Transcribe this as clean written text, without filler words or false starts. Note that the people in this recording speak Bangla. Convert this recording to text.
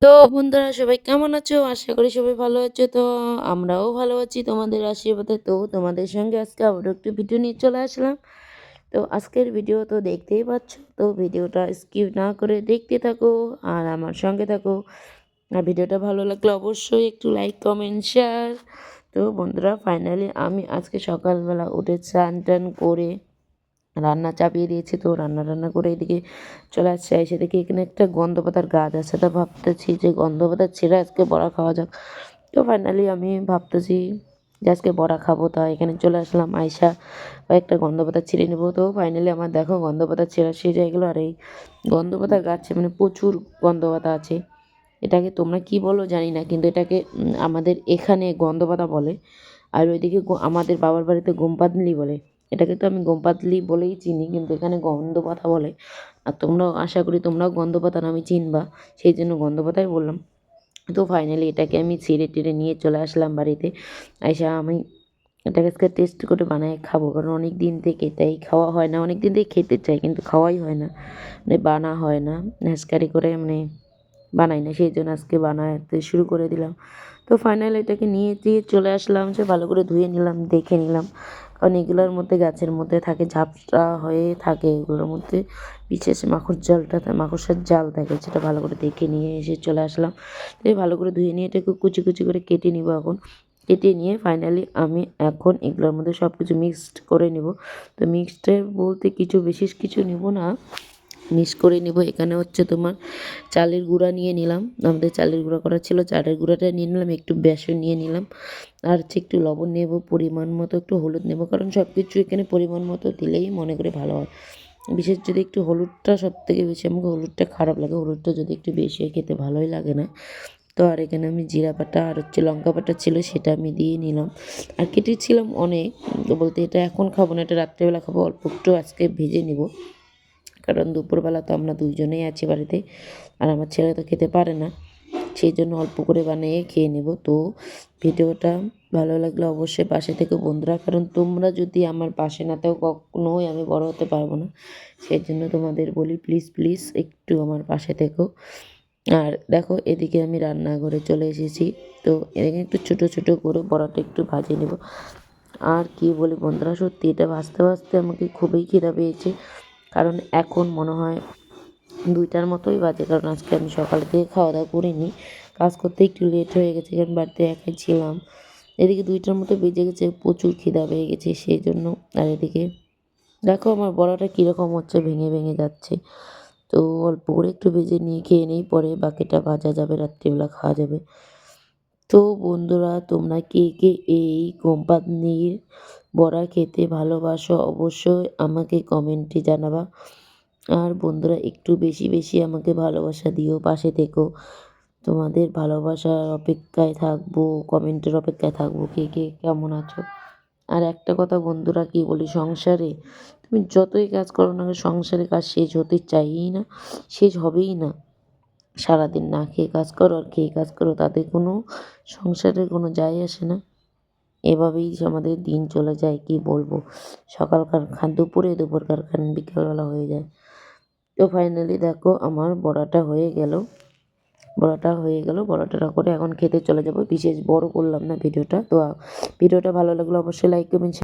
তো বন্ধুরা সবাই কেমন আছো? আশা করি সবাই ভালো আছো। তো আমরাও ভালো আছি তোমাদের আশীর্বাদে। তো তোমাদের সঙ্গে আজকে আবারও একটু ভিডিও নিয়ে চলে আসলাম। তো আজকের ভিডিও তো দেখতেই পাচ্ছ। তো ভিডিওটা স্কিপ না করে দেখতে থাকো আর আমার সঙ্গে থাকো। আর ভিডিওটা ভালো লাগলে অবশ্যই একটু লাইক, কমেন্ট, শেয়ার। তো বন্ধুরা ফাইনালি আমি আজকে সকালবেলা উঠে স্নান টান করে রান্না চাপিয়ে দিয়েছি। তো রান্না টান্না করে এদিকে চলে আসছে। এসে দেখি এখানে একটা গন্ধ পাতার গাছ আছে। তো ভাবতেছি যে গন্ধ পাতা ছিঁড়ে আজকে বড়া খাওয়া যাক। তো ফাইনালি আমি ভাবতেছি যে আজকে বড়া খাবো। তা এখানে চলে আসলাম, আইসা কয়েকটা গন্ধ পাতা ছিঁড়ে নেবো। তো ফাইনালি আমার দেখো গন্ধ পাতা ছেঁড়া শেষ হয়ে গেলো। আর এই গন্ধ পাতার গাছে মানে প্রচুর গন্ধ পাতা আছে। এটাকে তোমরা কি বলো জানি না, কিন্তু এটাকে আমাদের এখানে গন্ধ পাতা বলে। আর ওইদিকে আমাদের বাবার বাড়িতে গোমপাতলি বলে। এটাকে তো আমি গোমপাতলি বলেই চিনি, কিন্তু এখানে গন্ধ পাতা বলে। আর তোমরাও আশা করি তোমরাও গন্ধ পাতা নামে চিনবা, সেই জন্য গন্ধ পাতাই বললাম। তো ফাইনালি এটাকে আমি ছিঁড়ে টিড়ে নিয়ে চলে আসলাম বাড়িতে। আইসা আমি এটাকে আজকে টেস্ট করে বানায় খাবো, কারণ অনেক দিন থেকে এটাই খাওয়া হয় না। অনেক দিন থেকে খেতে চাই কিন্তু খাওয়াই হয় না, মানে বানা হয় না, ন্যাসকারি করে মানে বানাই না। সেই জন্য আজকে বানাতে শুরু করে দিলাম। তো ফাইনালি এটাকে নিয়ে দিয়ে চলে আসলাম, যে ভালো করে ধুয়ে নিলাম, দেখে নিলাম। কারণ এগুলোর মধ্যে গাছের মধ্যে থাকে, ঝাপসা হয়ে থাকে এগুলোর মধ্যে, বিশেষ মাকড়সার জাল থাকে, সেটা ভালো করে দেখে নিয়ে এসে চলে আসলাম। তো ভালো করে ধুয়ে নিয়ে এটাকে কুচি কুচি করে কেটে নিব। এখন কেটে নিয়ে ফাইনালি আমি এখন এগুলোর মধ্যে সব কিছু মিক্সড করে নেব। তো মিক্সড বলতে কিছু বিশেষ কিছু নিব না, মিক্স করে নেব। এখানে হচ্ছে তোমার চালের গুঁড়া নিয়ে নিলাম, আমাদের চালের গুঁড়া করা ছিল, চালের গুঁড়াটা নিয়ে নিলাম, একটু বেসন নিয়ে নিলাম, আর হচ্ছে একটু লবণ নেব, পরিমাণ মতো একটু হলুদ নেব, কারণ সব কিছু এখানে পরিমাণ মতো দিলেই মনে করে ভালো হয়। বিশেষ যদি একটু হলুদটা সব থেকে বেশি, আমাকে হলুদটা খারাপ লাগে, হলুদটা যদি একটু বেশি হয় খেতে ভালোই লাগে না। তো আর এখানে আমি জিরা বাটা আর হচ্ছে লঙ্কা বাটা ছিল, সেটা আমি দিয়ে নিলাম। আর কেটেছিলাম অনেক, বলতে এটা এখন খাবো না, এটা রাত্রেবেলা খাবো। অল্প একটু আজকে ভেজে নিব, কারণ দুপুরবেলা তো আমরা দুইজনেই আছি বাড়িতে, আর আমার ছেলে তো খেতে পারে না, সেই জন্য অল্প করে বানিয়ে খেয়ে নেব। তো ভিডিওটা ভালো লাগলে অবশ্যই পাশে থেকে বন্ধুরা, কারণ তোমরা যদি আমার পাশে না থাকো কখনোই আমি বড় হতে পারবো না। সেই জন্য তোমাদের বলি প্লিজ প্লিজ একটু আমার পাশে থেকো। আর দেখো এদিকে আমি রান্নাঘরে চলে এসেছি। তো এদিকে একটু ছোটো ছোটো করে বড়াটা একটু ভাজে নেব। আর কি বলি বন্ধুরা, সত্যি এটা ভাজতে ভাজতে আমাকে খুবই খিদা পেয়েছে, কারণ এখন মনে হয় 2টার মতোই বাজে, কারণ আজকে আমি সকালে থেকে খাওয়া দাওয়া করিনি, কাজ করতে একটু লেট হয়ে গেছে, কারণ বাড়িতে একাই ছিলাম। এদিকে 2টার মতো বেজে গেছে, প্রচুর খিদা পেয়ে গেছে সেই জন্য। আর এদিকে দেখো আমার বড়াটা কীরকম হচ্ছে, ভেঙে ভেঙে যাচ্ছে। তো অল্প করে একটু ভেজে নিয়ে খেয়ে নিই, পরে বাকিটা ভাজা যাবে, রাত্রিবেলা খাওয়া যাবে। তো বন্ধুরা তোমরা কে কে এই কোম্পানির বড়া খেতে ভালোবাসো অবশ্যই আমাকে কমেন্টে জানাবা। আর বন্ধুরা একটু বেশি বেশি আমাকে ভালোবাসা দিও, পাশে থেকো। তোমাদের ভালোবাসার অপেক্ষায় থাকবো, কমেন্টের অপেক্ষায় থাকবো, কে কে কেমন আছো। আর একটা কথা বন্ধুরা কি বলি, সংসারে তুমি যতই কাজ করো না, সংসারে কাজ শেষ হতে চাইই না, শেষ হবেই না। সারাদিন না খেয়ে কাজ করো আর খেয়ে কাজ করো, তাতে কোনো সংসারের কোনো যায় আসে না। এভাবেই আমাদের দিন চলে যায়, কি বলবো। সকালকার খান দুপুরে, দুপুরকার খান বিকেলবেলা হয়ে যায়। তো ফাইনালি দেখো আমার বড়াটা হয়ে গেল, বড়াটা করে এখন খেতে চলে যাব। বিশেষ বড় করলাম না ভিডিওটা। তো ভিডিওটা ভালো লাগলে অবশ্যই লাইক করবেন।